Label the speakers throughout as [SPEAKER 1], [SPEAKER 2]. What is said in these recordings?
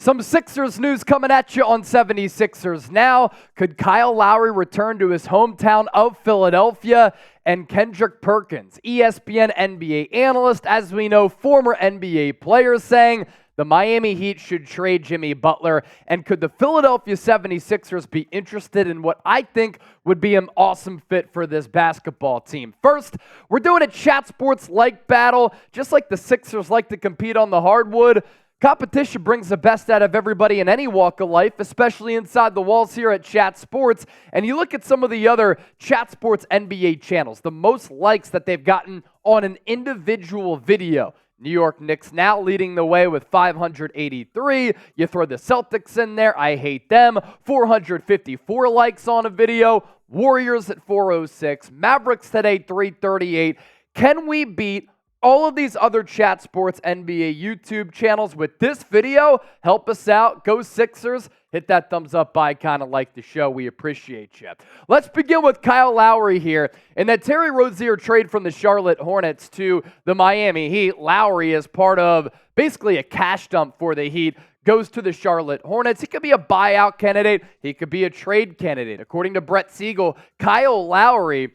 [SPEAKER 1] Some Sixers news coming at you on 76ers Now. Could Kyle Lowry return to his hometown of Philadelphia? And Kendrick Perkins, ESPN NBA analyst, as we know, former NBA player, saying the Miami Heat should trade Jimmy Butler. And could the Philadelphia 76ers be interested in what I think would be an awesome fit for this basketball team? First, we're doing a chat sports like battle. Just like the Sixers like to compete on the hardwood, competition brings the best out of everybody in any walk of life, especially inside the walls here at Chat Sports. And you look at some of the other Chat Sports NBA channels, the most likes that they've gotten on an individual video. New York Knicks now leading the way with 583. You throw the Celtics in there. I hate them. 454 likes on a video. Warriors at 406. Mavericks today, 338. Can we beat all of these other Chat Sports NBA YouTube channels with this video? Help us out. Go Sixers. Hit that thumbs up icon and like the show. We appreciate you. Let's begin with Kyle Lowry here. In that Terry Rozier trade from the Charlotte Hornets to the Miami Heat, Lowry is part of basically a cash dump for the Heat, goes to the Charlotte Hornets. He could be a buyout candidate. He could be a trade candidate. According to Brett Siegel, Kyle Lowry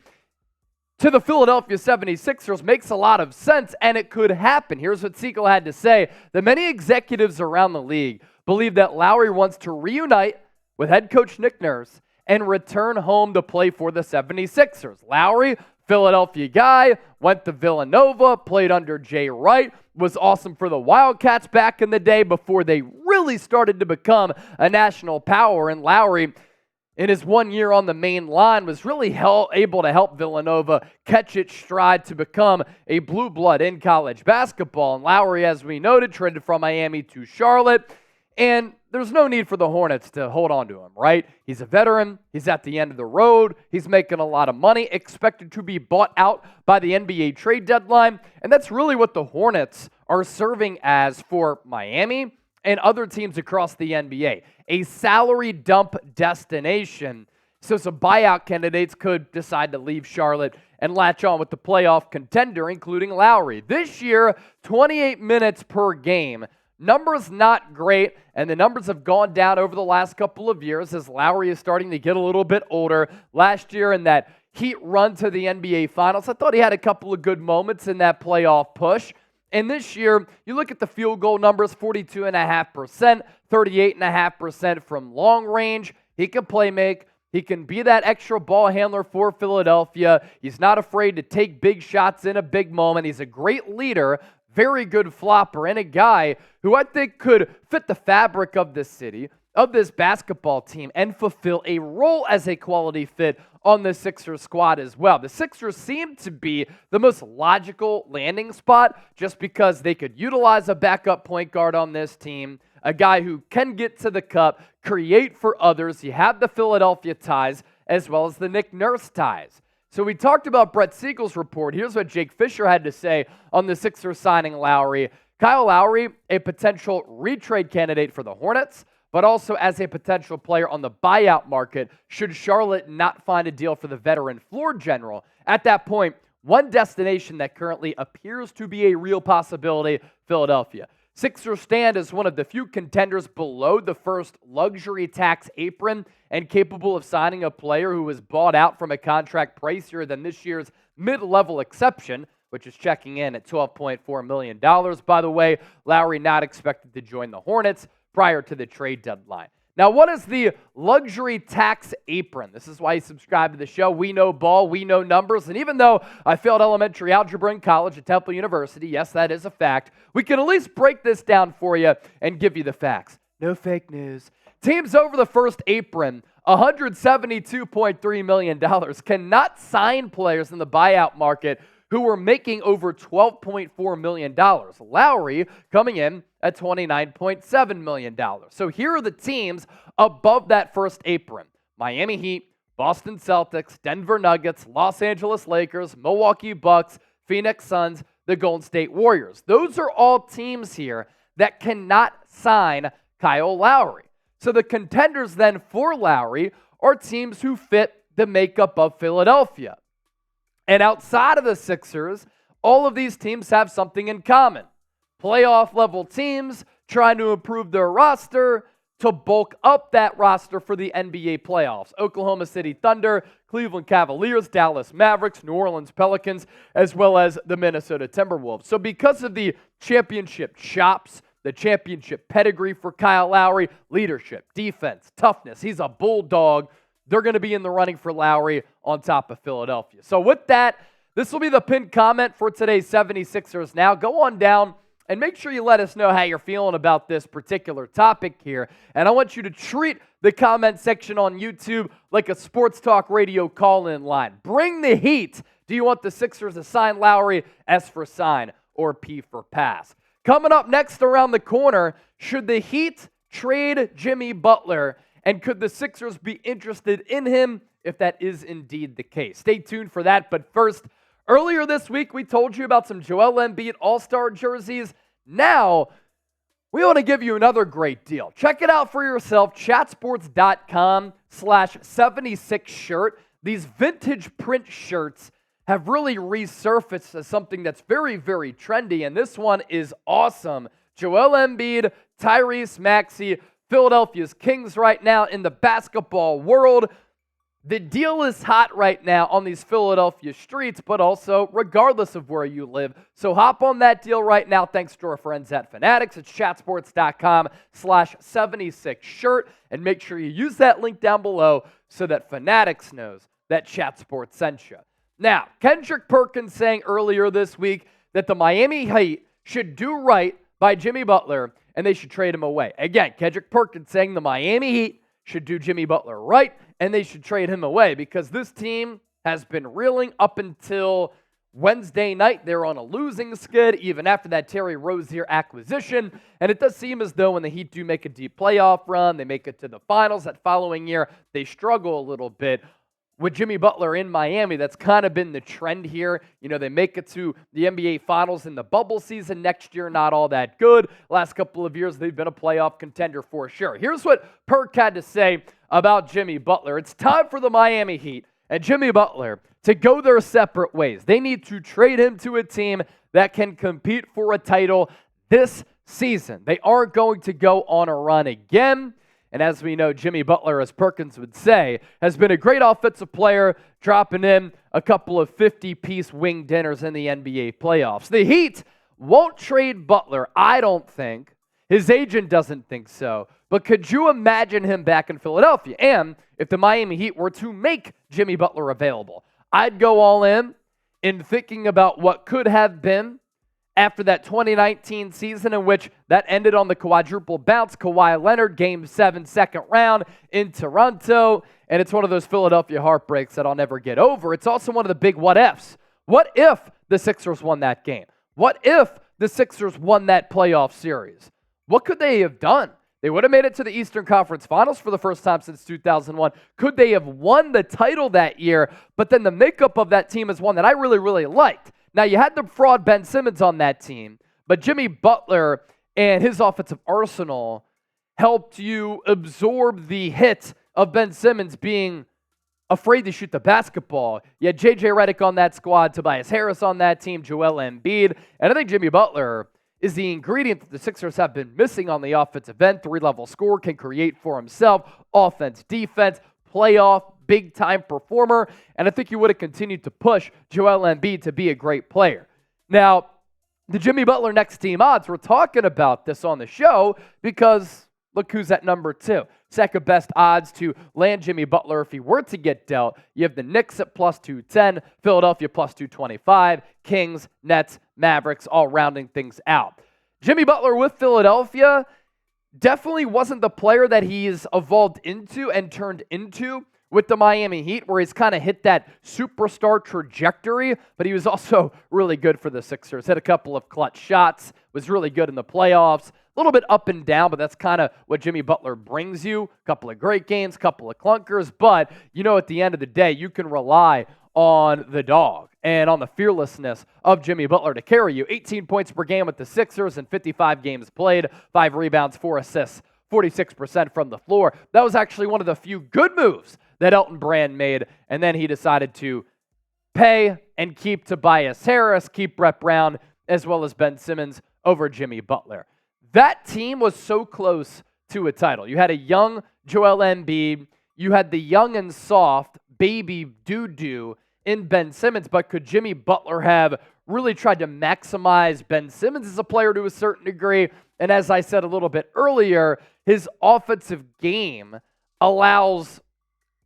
[SPEAKER 1] to the Philadelphia 76ers makes a lot of sense, and it could happen. Here's what Siegel had to say. The many executives around the league believe that Lowry wants to reunite with head coach Nick Nurse and return home to play for the 76ers. Lowry, Philadelphia guy, went to Villanova, played under Jay Wright, was awesome for the Wildcats back in the day before they really started to become a national power. And Lowry, in his 1 year on the main line, was really able to help Villanova catch its stride to become a blue blood in college basketball. And Lowry, as we noted, traded from Miami to Charlotte. And there's no need for the Hornets to hold on to him, right? He's a veteran. He's at the end of the road. He's making a lot of money, expected to be bought out by the NBA trade deadline. And that's really what the Hornets are serving as for Miami and other teams across the NBA, a salary dump destination. So some buyout candidates could decide to leave Charlotte and latch on with the playoff contender, including Lowry. This year, 28 minutes per game. Numbers not great, and the numbers have gone down over the last couple of years as Lowry is starting to get a little bit older. Last year in that Heat run to the NBA Finals, I thought he had a couple of good moments in that playoff push. And this year, you look at the field goal numbers, 42.5%, 38.5% from long range. He can play make. He can be that extra ball handler for Philadelphia. He's not afraid to take big shots in a big moment. He's a great leader, very good flopper, and a guy who I think could fit the fabric of this city, of this basketball team, and fulfill a role as a quality fit on the Sixers squad as well. The Sixers seem to be the most logical landing spot just because they could utilize a backup point guard on this team, a guy who can get to the cup, create for others. You have the Philadelphia ties as well as the Nick Nurse ties. So we talked about Brett Siegel's report. Here's what Jake Fisher had to say on the Sixers signing Lowry. Kyle Lowry, a potential retrade candidate for the Hornets, but also as a potential player on the buyout market should Charlotte not find a deal for the veteran floor general. At that point, one destination that currently appears to be a real possibility, Philadelphia. Sixers stand as one of the few contenders below the first luxury tax apron and capable of signing a player who was bought out from a contract pricier than this year's mid-level exception, which is checking in at $12.4 million. By the way, Lowry not expected to join the Hornets prior to the trade deadline. Now, what is the luxury tax apron? This is why you subscribe to the show. We know ball, we know numbers, and even though I failed elementary algebra in college at Temple University, yes, that is a fact, we can at least break this down for you and give you the facts. No fake news. Teams over the first apron, $172.3 million, cannot sign players in the buyout market who were making over $12.4 million. Lowry coming in at $29.7 million. So here are the teams above that first apron. Miami Heat, Boston Celtics, Denver Nuggets, Los Angeles Lakers, Milwaukee Bucks, Phoenix Suns, the Golden State Warriors. Those are all teams here that cannot sign Kyle Lowry. So the contenders then for Lowry are teams who fit the makeup of Philadelphia. And outside of the Sixers, all of these teams have something in common. Playoff level teams trying to improve their roster to bulk up that roster for the NBA playoffs. Oklahoma City Thunder, Cleveland Cavaliers, Dallas Mavericks, New Orleans Pelicans, as well as the Minnesota Timberwolves. So because of the championship chops, the championship pedigree for Kyle Lowry, leadership, defense, toughness, he's a bulldog. They're going to be in the running for Lowry on top of Philadelphia. So with that, this will be the pinned comment for today's 76ers Now. Go on down and make sure you let us know how you're feeling about this particular topic here. And I want you to treat the comment section on YouTube like a sports talk radio call-in line. Bring the heat. Do you want the Sixers to sign Lowry, S for sign, or P for pass? Coming up next around the corner, should the Heat trade Jimmy Butler? And could the Sixers be interested in him if that is indeed the case? Stay tuned for that. But first, earlier this week, we told you about some Joel Embiid All-Star jerseys. Now, we want to give you another great deal. Check it out for yourself, chatsports.com/76shirt. These vintage print shirts have really resurfaced as something that's very, very trendy, and this one is awesome. Joel Embiid, Tyrese Maxey, Philadelphia's Kings right now in the basketball world. The deal is hot right now on these Philadelphia streets, but also regardless of where you live. So hop on that deal right now thanks to our friends at Fanatics. It's chatsports.com/76shirt. And make sure you use that link down below so that Fanatics knows that Chatsports sent you. Now, Kendrick Perkins saying earlier this week that the Miami Heat should do right by Jimmy Butler and they should trade him away. Again, Kendrick Perkins saying the Miami Heat should do Jimmy Butler right and they should trade him away because this team has been reeling up until Wednesday night. They're on a losing skid even after that Terry Rozier acquisition. And it does seem as though when the Heat do make a deep playoff run, they make it to the finals that following year, they struggle a little bit. With Jimmy Butler in Miami, that's kind of been the trend here. You know, they make it to the NBA Finals in the bubble season next year, not all that good. Last couple of years, they've been a playoff contender for sure. Here's what Perk had to say about Jimmy Butler. It's time for the Miami Heat and Jimmy Butler to go their separate ways. They need to trade him to a team that can compete for a title this season. They aren't going to go on a run again. And as we know, Jimmy Butler, as Perkins would say, has been a great offensive player, dropping in a couple of 50-piece wing dinners in the NBA playoffs. The Heat won't trade Butler, I don't think. His agent doesn't think so. But could you imagine him back in Philadelphia? And if the Miami Heat were to make Jimmy Butler available, I'd go all in thinking about what could have been after that 2019 season in which that ended on the quadruple bounce. Kawhi Leonard, Game 7, second round in Toronto. And it's one of those Philadelphia heartbreaks that I'll never get over. It's also one of the big what-ifs. What if the Sixers won that game? What if the Sixers won that playoff series? What could they have done? They would have made it to the Eastern Conference Finals for the first time since 2001. Could they have won the title that year? But then the makeup of that team is one that I really, really liked. Now, you had the fraud Ben Simmons on that team, but Jimmy Butler and his offensive arsenal helped you absorb the hit of Ben Simmons being afraid to shoot the basketball. You had J.J. Redick on that squad, Tobias Harris on that team, Joel Embiid, and I think Jimmy Butler is the ingredient that the Sixers have been missing on the offensive end. Three-level scorer, can create for himself, offense, defense, playoff, big-time performer, and I think you would have continued to push Joel Embiid to be a great player. Now, the Jimmy Butler next team odds, we're talking about this on the show because look who's at number 2. Second best odds to land Jimmy Butler if he were to get dealt. You have the Knicks at plus 210, Philadelphia plus 225, Kings, Nets, Mavericks, all rounding things out. Jimmy Butler with Philadelphia definitely wasn't the player that he's evolved into and turned into with the Miami Heat, where he's kind of hit that superstar trajectory, but he was also really good for the Sixers. Hit a couple of clutch shots, was really good in the playoffs. A little bit up and down, but that's kind of what Jimmy Butler brings you. A couple of great games, couple of clunkers, but you know at the end of the day, you can rely on the dog and on the fearlessness of Jimmy Butler to carry you. 18 points per game with the Sixers in 55 games played, 5 rebounds, 4 assists, 46% from the floor. That was actually one of the few good moves that Elton Brand made, and then he decided to pay and keep Tobias Harris, keep Brett Brown, as well as Ben Simmons over Jimmy Butler. that team was so close to a title. You had a young Joel Embiid. You had the young and soft baby doo-doo in Ben Simmons, but could Jimmy Butler have really tried to maximize Ben Simmons as a player to a certain degree? And as I said a little bit earlier, his offensive game allows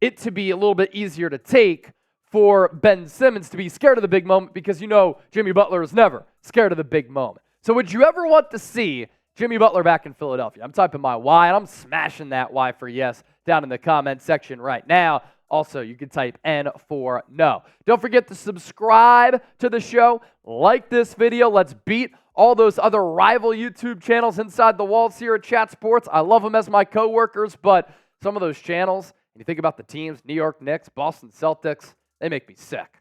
[SPEAKER 1] it to be a little bit easier to take for Ben Simmons to be scared of the big moment, because you know Jimmy Butler is never scared of the big moment. So would you ever want to see Jimmy Butler back in Philadelphia? I'm typing my Y, and I'm smashing that Y for yes down in the comment section right now. Also, you can type N for no. Don't forget to subscribe to the show. Like this video. Let's beat all those other rival YouTube channels inside the walls here at Chat Sports. I love them as my coworkers, but some of those channels, when you think about the teams, New York Knicks, Boston Celtics, they make me sick.